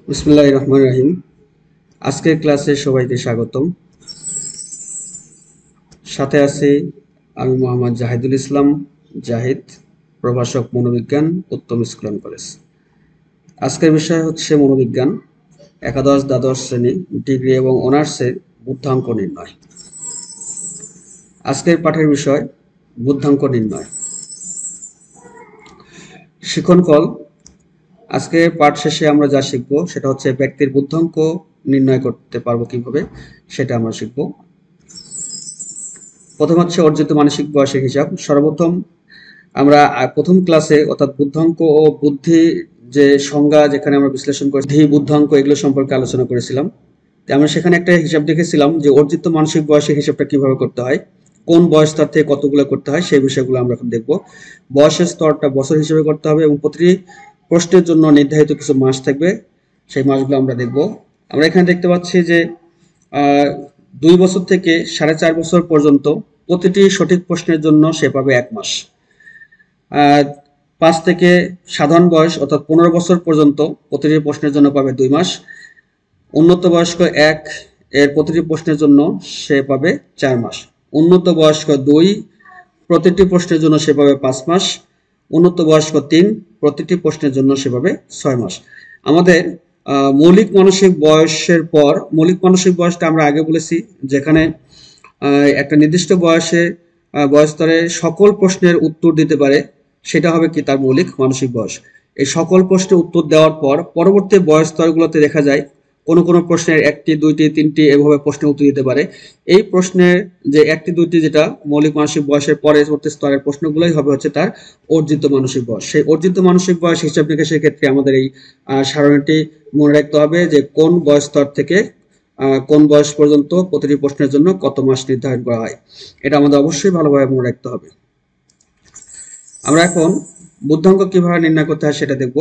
বিসমিল্লাহির রহমানির রহিম। আজকের ক্লাসে সবাইকে স্বাগতম। সাথে আছি আমি মোহাম্মদ জাহিদুল ইসলাম জাহিদ, প্রভাষক মনোবিজ্ঞান, উত্তম স্কুল অ্যান্ড কলেজ। আজকের বিষয় হচ্ছে মনোবিজ্ঞান, একাদশ দ্বাদশ শ্রেণী, ডিগ্রি এবং অনার্সের বুদ্ধাঙ্ক নির্ণয়। আজকের পাঠের বিষয় বুদ্ধাঙ্ক নির্ণয়। শিক্ষণফল। আজকে পাঠ শেষে আমরা যা শিখব সেটা হচ্ছে ব্যক্তির বুদ্ধাঙ্ক নির্ণয় করতে পারবো কিভাবে, সেটা আমরা শিখব। প্রথম হচ্ছে অর্জিত মানসিক বয়সের হিসাব। সর্বপ্রথম আমরা প্রথম ক্লাসে অর্থাৎ বুদ্ধাঙ্ক ও বুদ্ধি যে সংজ্ঞা, যেখানে আমরা বিশ্লেষণ করি বুদ্ধি, বুদ্ধাঙ্ক, এগুলো সম্পর্কে আলোচনা করেছিলাম। আমরা সেখানে একটা হিসাব দেখেছিলাম যে অর্জিত মানসিক বয়সের হিসাবটা কিভাবে করতে হয়, কোন বয়স স্তর থেকে কতগুলো করতে হয়, সেই বিষয়গুলো আমরা এখন দেখব। বয়সের স্তরটা বছর হিসেবে করতে হবে এবং প্রতিটি প্রশ্নের জন্য নির্ধারিত কিছু মাস থাকবে, সেই মাসগুলো আমরা দেখব। আমরা এখানে দেখতে পাচ্ছি যে 2 বছর থেকে 4.5 বছর পর্যন্ত প্রতিটি সঠিক প্রশ্নের জন্য সে পাবে 1 মাস। 5 থেকে সাধারণ বয়স অর্থাৎ 15 বছর পর্যন্ত প্রতিটি প্রশ্নের জন্য পাবে 2 মাস। উন্নত বয়স্ক 1 এর প্রতিটি প্রশ্নের জন্য সে পাবে 4 মাস। উন্নত বয়স্ক 2 প্রতিটি প্রশ্নের জন্য সে পাবে 5 মাস। উন্নত বয়স্ক 3 প্রতিটি প্রশ্নের জন্য সে পাবে 6 মাস। আমাদের মৌলিক মানসিক বয়সের পর, মৌলিক মানসিক বয়সটা আমরা আগে বলেছি, যেখানে একটা নির্দিষ্ট বয়সে বয়স স্তরে সকল প্রশ্নের উত্তর দিতে পারে, সেটা হবে কি তার মৌলিক মানসিক বয়স। এই সকল প্রশ্নের উত্তর দেওয়ার পর পরবর্তী বয়স স্তরগুলোতে দেখা যায় কোনো কোনো প্রশ্নের 1টি 2টি 3টি এভাবে প্রশ্নের উত্তর দিতে পারে। এই প্রশ্নের যে 1টি 2টি যেটা মৌলিক মানসিক বয়সের পরবর্তী স্তরের প্রশ্নগুলোই হবে হচ্ছে তার অর্জিত মানসিক বয়স। সেই অর্জিত মানসিক বয়স হিসাব নিকাশের ক্ষেত্রে আমাদের এই সারণীটি মনে রাখতে হবে যে কোন বয়স স্তর থেকে কোন বয়স পর্যন্ত প্রতিটি প্রশ্নের জন্য কত মাস নির্ধারণ করা হয়, এটা আমাদের অবশ্যই ভালোভাবে মনে রাখতে হবে। আমরা এখন বুদ্ধাঙ্ক কিভাবে নির্ণয় করতে হয় সেটা দেখব।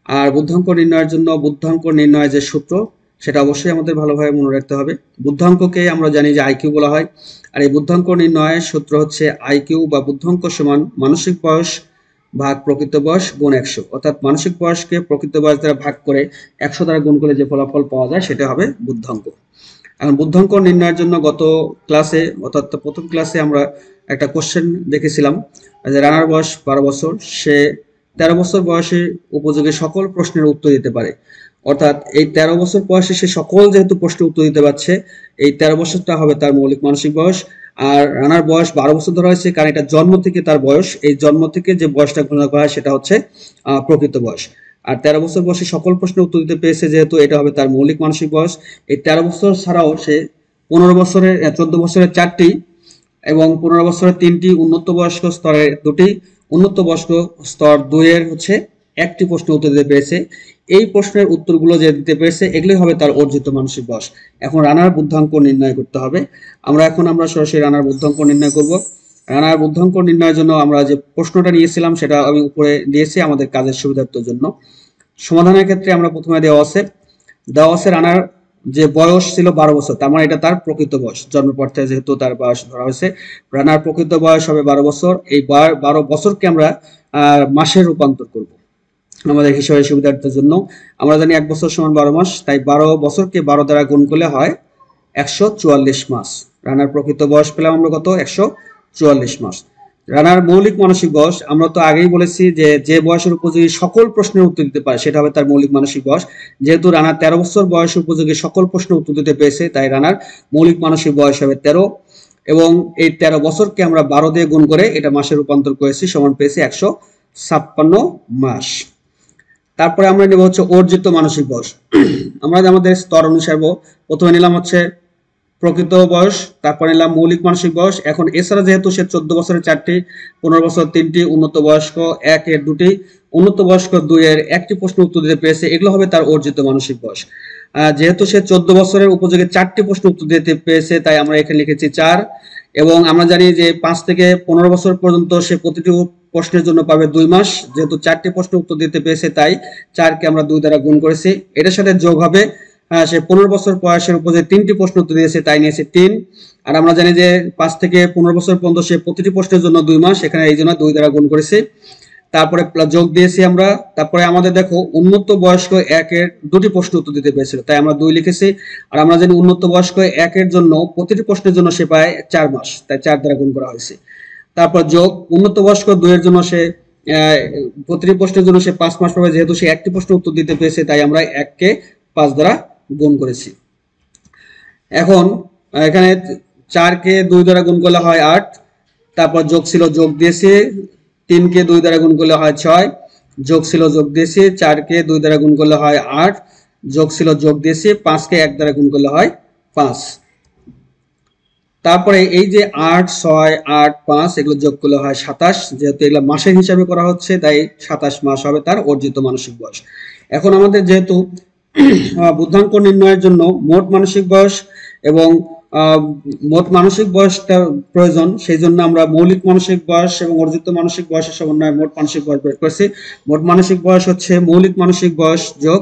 আর বুদ্ধাঙ্ক নির্ণয়ের জন্য বুদ্ধাঙ্ক নির্ণয়ের যে সূত্র সেটা অবশ্যই আমাদের ভালোভাবে মনে রাখতে হবে। বুদ্ধাঙ্ককে আমরা জানি যে আইকিউ বলা হয়, আর এই বুদ্ধাঙ্ক নির্ণয়ের সূত্র হচ্ছে আইকিউ বা বুদ্ধাঙ্ক সমান মানসিক বয়স ভাগ প্রকৃত বয়স গুণ 100, অর্থাৎ মানসিক বয়সকে প্রকৃত বয়স দ্বারা ভাগ করে 100 দ্বারা গুণ করে যে ফলাফল পাওয়া যায় সেটা হবে বুদ্ধাঙ্ক। এখন বুদ্ধাঙ্ক নির্ণয়ের জন্য গত ক্লাসে অর্থাৎ প্রথম ক্লাসে আমরা একটা কোশ্চেন দেখেছিলাম যে রানার বয়স 12 বছর, সে 13 বছর বয়সে উপযোগী সকল প্রশ্নের উত্তর দিতে পারে। অর্থাৎ এই 13 বছর বয়সে সে সকল যেহেতু প্রশ্নের উত্তর দিতে পারছে, এই 13 বছরটা হবে তার মৌলিক মানসিক বয়স। আর রানার বয়স 12 বছর ধরা হয়েছে কারণ এটা জন্ম থেকে তার বয়স, এই জন্ম থেকে যে বয়সটা গণনা করা হয় সেটা হচ্ছে প্রকৃত বয়স। আর 13 বছর বয়সে সকল প্রশ্নের উত্তর দিতে পেরেছে যেহেতু, এটা হবে তার মৌলিক মানসিক বয়স। এই 13 বছর ছাড়াও সে 15 বছরের 14 বছরের 4টি এবং 15 বছরের 3টি, উন্নত বয়স্ক স্তরের 2টি, উন্নত বয়স্ক স্তর 2 এর হচ্ছে 1টি প্রশ্নের উত্তর দিতে পেরেছে। এই প্রশ্নের উত্তরগুলো যে দিতে পেরেছে এগুলোই হবে তার অর্জিত মানসিক বয়স। এখন রানার বুদ্ধাঙ্ক নির্ণয় করতে হবে। আমরা সরাসরি রানার বুদ্ধাঙ্ক নির্ণয় করব। রানার বুদ্ধাঙ্ক নির্ণয়ের জন্য আমরা যে প্রশ্নটা নিয়েছিলাম সেটা আমি উপরে দিয়েছি আমাদের কাজের সুবিধার্থের জন্য। সমাধানের ক্ষেত্রে আমরা প্রথমে দেওয়া আছে রানার যে বয়স ছিল 12 বছর, তার মানে এটা তার প্রকৃত বয়স, জন্মের পর থেকে যেহেতু তার বয়স ধরা হয়েছে। রানার প্রকৃত বয়স হবে 12 বছর। এই 12 বছরকে আমরা মাসে রূপান্তর করব আমাদের হিসাবের সুবিধার্থের জন্য। আমরা জানি 1 বছর সমান 12 মাস, তাই 12 বছরকে 12 দ্বারা গুণ করলে হয় 144 মাস। রানার প্রকৃত বয়স পেলাম আমরা কত? 144 মাস। রানার মৌলিক মানসিক বয়স আমরা তো আগেই বলেছি যে যে বয়সের উপযোগী সকল প্রশ্নের উত্তর দিতে পারে সেটা হবে তার মৌলিক মানসিক বয়স। যেহেতু রানার 13 বছর বয়স উপযোগী সকল প্রশ্নের উত্তর দিতে পেরেছে, তাই রানার মৌলিক মানসিক বয়স হবে 13, এবং এই 13 বছরকে আমরা 12 দিয়ে গুণ করে এটা মাসে রূপান্তর করেছি, সমান পেয়েছি 156 মাস। তারপরে আমরা নেব হচ্ছে অর্জিত মানসিক বয়স। আমরা আমাদের স্তর অনুসারে প্রথমে নিলাম হচ্ছে প্রকৃত বয়স, তারপর নিলাম মৌলিক মানসিক বয়স। এখন এছাড়া যেহেতু সে 14 বছরের 4টি, 15 বছর 3টি, উন্নত বয়স্ক 1 এর 2টি, উন্নত বয়স্ক 2 এর 1টি প্রশ্ন উত্তর দিতে পেরেছে, এগুলো হবে তার অর্জিত মানসিক বয়স। যেহেতু সে 14 বছরের উপযোগী 4টি প্রশ্ন উত্তর দিতে পেরেছে, তাই আমরা এখানে লিখেছি 4। এবং আমরা জানি যে 5 থেকে 15 বছর পর্যন্ত সে প্রতিটি প্রশ্নের জন্য পাবে 2 মাস। যেহেতু 4টি প্রশ্ন উত্তর দিতে পেরেছে, তাই 4কে আমরা 2 দ্বারা গুণ করেছি। এটার সাথে যোগ হবে সে 15 বছর বয়সের উপযোগী 3টি প্রশ্ন উত্তর দিয়েছে, তাই নিয়েছে 3। আর আমরা জানি যে 5 থেকে 15 বছর পর্যন্ত সে প্রতিটি প্রশ্নের জন্য 2 মাস, এখানে এই জন্য 2 দ্বারা গুণ করেছি। তারপরে যোগ দিয়েছি আমরা। তারপরে আমাদের দেখো উন্নত বয়স্ক 1 এর দুটি প্রশ্ন উত্তর দিতে পেরেছিল, তাই আমরা 2 লিখেছি। আর আমরা জানি উন্নত বয়স্ক 1 এর জন্য প্রতিটি প্রশ্নের জন্য সে পায় 4 মাস, তাই 4 দ্বারা গুণ করা হয়েছে। তারপর যোগ উন্নত বয়স্ক 2 এর জন্য সে প্রতিটি প্রশ্নের জন্য সে 5 মাস পাবে, যেহেতু সে একটি প্রশ্ন উত্তর দিতে পেরেছে তাই আমরা 1 কে 5 দ্বারা গুণ করেছি। এখন এখানে 4 কে 2 দ্বারা গুণ করলে হয় 8, তারপর যোগ ছিল যোগ দিয়েছি, 3 কে 2 দ্বারা গুণ করলে হয় 6, যোগ ছিল যোগ দিয়েছি, 4 কে 2 দ্বারা গুণ করলে হয় 8, যোগ ছিল যোগ দিয়েছি, 5 কে 1 দ্বারা গুণ করলে হয় 5। তারপরে এই যে 8, 6, 8, 5 এগুলো যোগ করলে হয় 27, যেহেতু এগুলো মাসের হিসাবে করা হচ্ছে তাই 27 মাস হবে তার অর্জিত মানসিক বয়স। এখন আমাদের যেহেতু বুদ্ধাঙ্ক নির্ণয়ের জন্য মোট মানসিক বয়স এবং মোট মানসিক বয়সটা প্রয়োজন, সেই জন্য আমরা মৌলিক মানসিক বয়স এবং অর্জিত মানসিক বয়সের সমন্বয়ে মোট মানসিক বয়স বের করেছি। মোট মানসিক বয়স হচ্ছে মৌলিক মানসিক বয়স যোগ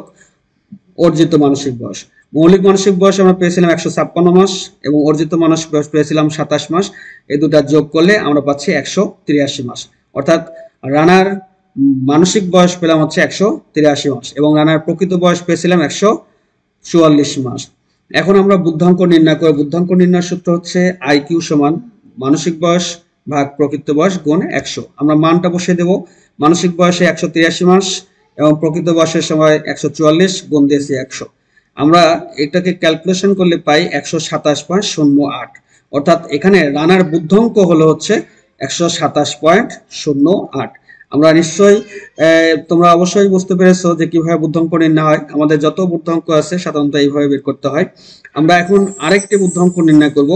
অর্জিত মানসিক বয়স। মৌলিক মানসিক বয়স আমরা পেয়েছিলাম 156 মাস এবং অর্জিত মানসিক বয়স পেয়েছিলাম 27 মাস। এই দুটা যোগ করলে আমরা পাচ্ছি 183 মাস। অর্থাৎ রানার মানসিক বয়স পেলাম হচ্ছে 183 মাস এবং রানার প্রকৃত বয়স পেয়েছিলাম 144 মাস। এখন আমরা বুদ্ধাঙ্ক নির্ণয় করব। বুদ্ধাঙ্ক নির্ণয়ের সূত্র হচ্ছে IQ সমান মানসিক বয়স ভাগ প্রকৃত বয়স গুণ 100। আমরা মানটা বসিয়ে দেব। মানসিক বয়সে 183 মাস এবং প্রকৃত বয়সের সময় 144 গুণ দিয়েছি 100। আমরা এটাকে ক্যালকুলেশন করলে পাই 127.08। অর্থাৎ এখানে রানার বুদ্ধাঙ্ক হলো হচ্ছে 127.08। আমরা নিশ্চয়ই তোমরা অবশ্যই বুঝতে পেরেছো যে কিভাবে বুদ্ধাঙ্ক নির্ণয় হয়। আমাদের যত বুদ্ধাঙ্ক আছে সাধারণত এইভাবে বের করতে হয়। আমরা এখন আরেকটি বুদ্ধাঙ্ক নির্ণয় করব,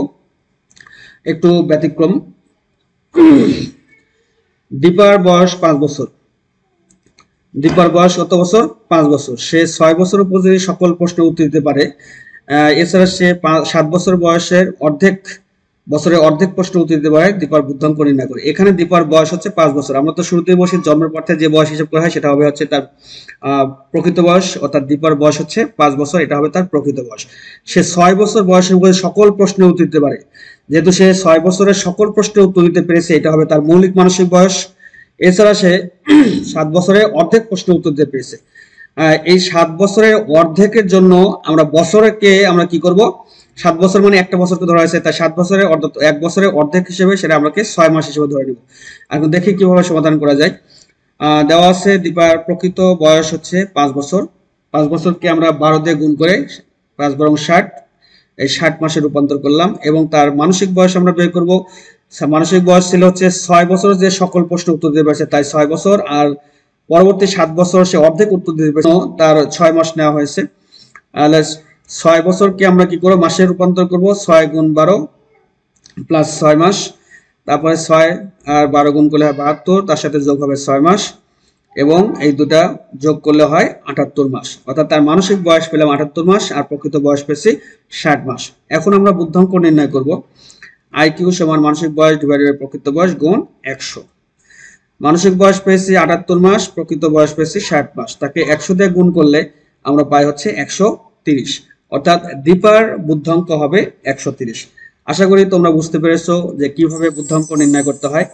একটু ব্যতিক্রম। দীপার বয়স 5 বছর। দীপার বয়স কত বছর? 5 বছর। সে 6 বছর পর্যন্ত সকল প্রশ্নের উত্তর দিতে পারে। এছাড়া সে 7 বছর বয়সের বছরের অর্ধেক প্রশ্ন উত্তর দিতে পারে। দীপার বুদ্ধাঙ্ক নির্ণয় করে। এখানে দীপার বয়স হচ্ছে 5 বছর। আমরা তো শুরুতেই বসে জন্মের পর থেকে যে বয়স হিসাব করা হয় সেটা হবে হচ্ছে তার প্রকৃত বয়স, অর্থাৎ দীপার বয়স হচ্ছে 5 বছর, এটা হবে তার প্রকৃত বয়স। সে 6 বছর বয়সের মধ্যে সকল প্রশ্নের উত্তর দিতে পারে। যেহেতু সে 6 বছরের সকল প্রশ্নের উত্তর দিতে পেরেছে, এটা হবে তার মৌলিক মানসিক বয়স। এছাড়া সে 7 বছরের অর্ধেক প্রশ্নের উত্তর দিতে পেরেছে। এই 7 বছরের অর্ধেকের জন্য আমরা বছরকে আমরা কি করব? 7 বছর মানে একটা বছরকে ধরা হয়েছে, তাই 7 বছরের এক বছরের অর্ধেক হিসেবে সেটা আমাকে 6 মাস হিসেবে ধরে নিব। এখন দেখি কিভাবে সমাধান করা যায়। দেওয়া আছে দীপার প্রকৃত বয়স হচ্ছে 5 বছর। 5 বছরকে আমরা 12 দিয়ে গুণ করে 5 বরং 60, এই 60 মাসে রূপান্তর করলাম এবং তার মানসিক বয়স আমরা বের করব। মানসিক বয়স ছিল হচ্ছে 6 বছর যে সকল প্রশ্ন উত্তর দিতে পারছে তাই 6 বছর, আর পরবর্তী 7 বছর সে অর্ধেক উত্তর দিতে পারছে, তার 6 মাস নেওয়া হয়েছে। 6 বছরকে আমরা কি করব? মাসে রূপান্তর করব। 6 গুণ 12 প্লাস 6 মাস, তারপরে 6 আর 12 গুণ করলে হয় 72, তার সাথে যোগ হবে 6 মাস এবং এই দুটা যোগ করলে হয় 78 মাস। অর্থাৎ তার মানসিক বয়স পেলাম 78 মাস আর প্রকৃত বয়স পেয়েছি 60 মাস। এখন আমরা বুদ্ধাঙ্ক নির্ণয় করব। IQ সমান মানসিক বয়স ডিভাইডেড বাই প্রকৃত বয়স গুণ 100। মানসিক বয়স পেয়েছি 78 মাস, প্রকৃত বয়স পেয়েছি 60 মাস। তাকে 100 দিয়ে গুণ করলে আমরা পাই হচ্ছে 130। অর্থাৎ দীপার বুদ্ধাঙ্ক হবে 130। আশা করি তোমরা বুঝতে পেরেছো যে কিভাবে বুদ্ধাঙ্ক নির্ণয় করতে হয়।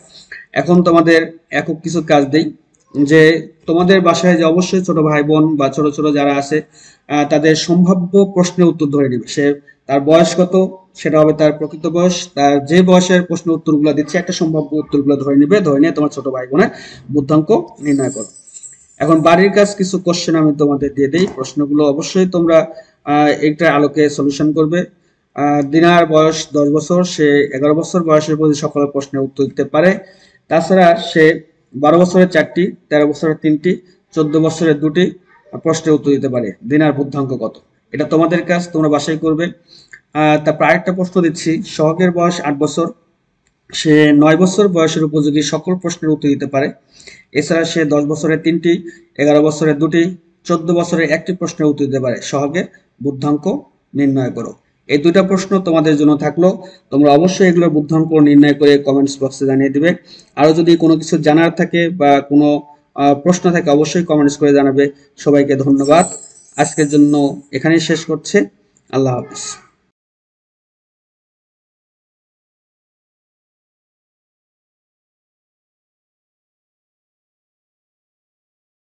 এখন তোমাদের একক কিছু কাজ দেই, যে তোমাদের বাসায় যে অবশ্যই ছোট ভাই বোন বা ছোট ছোট যারা আছে তাদের সম্ভাব্য প্রশ্নের উত্তর ধরে নিবে। সে তার বয়স কত সেটা হবে তার প্রকৃত বয়স, তার যে বয়সের প্রশ্নের উত্তরগুলো দিচ্ছে একটা সম্ভাব্য উত্তরগুলো ধরে নিবে, ধরে নিয়ে তোমার ছোট ভাই বোনের বুদ্ধাঙ্ক নির্ণয় করো। এখন বাড়ির কাজ কিছু কোশ্চেন আমি তোমাদের দিয়ে দিই, প্রশ্নগুলো অবশ্যই তোমরা একটা আলোকে সলিউশন করবে। দিনার বয়স 10 বছর, সে 11 বছর বয়সের প্রতি সকল প্রশ্নের উত্তর দিতে পারে। তাছাড়া সে 12 বছরের 4টি, 13 বছরের 3টি, 14 বছরের 2টি প্রশ্নের উত্তর দিতে পারে। দিনার বুদ্ধাঙ্ক কত? এটা তোমাদের কাজ, তোমরা বাসায় করবে। তারপর আরেকটা প্রশ্ন দিচ্ছি, সোহাগের বয়স 8 বছর, সে 9 বছর বয়সের উপযোগী সকল প্রশ্নের উত্তর দিতে পারে। এছাড়া সে 10 বছরের 3টি, 11 বছরের 2টি, 14 বছরের 1টি প্রশ্নের উত্তর দিতে পারে। সোহাগের বুদ্ধাঙ্ক নির্ণয় করো। এই দুইটা প্রশ্ন তোমাদের জন্য থাকলো, তোমরা অবশ্যই এগুলোর বুদ্ধাঙ্ক নির্ণয় করে কমেন্টস বক্সে জানিয়ে দিবে। আরো যদি কোনো কিছু জানার থাকে বা কোনো প্রশ্ন থাকে অবশ্যই কমেন্টস করে জানাবে। সবাইকে ধন্যবাদ। আজকের জন্য এখানেই শেষ করছে। আল্লাহ হাফেজ।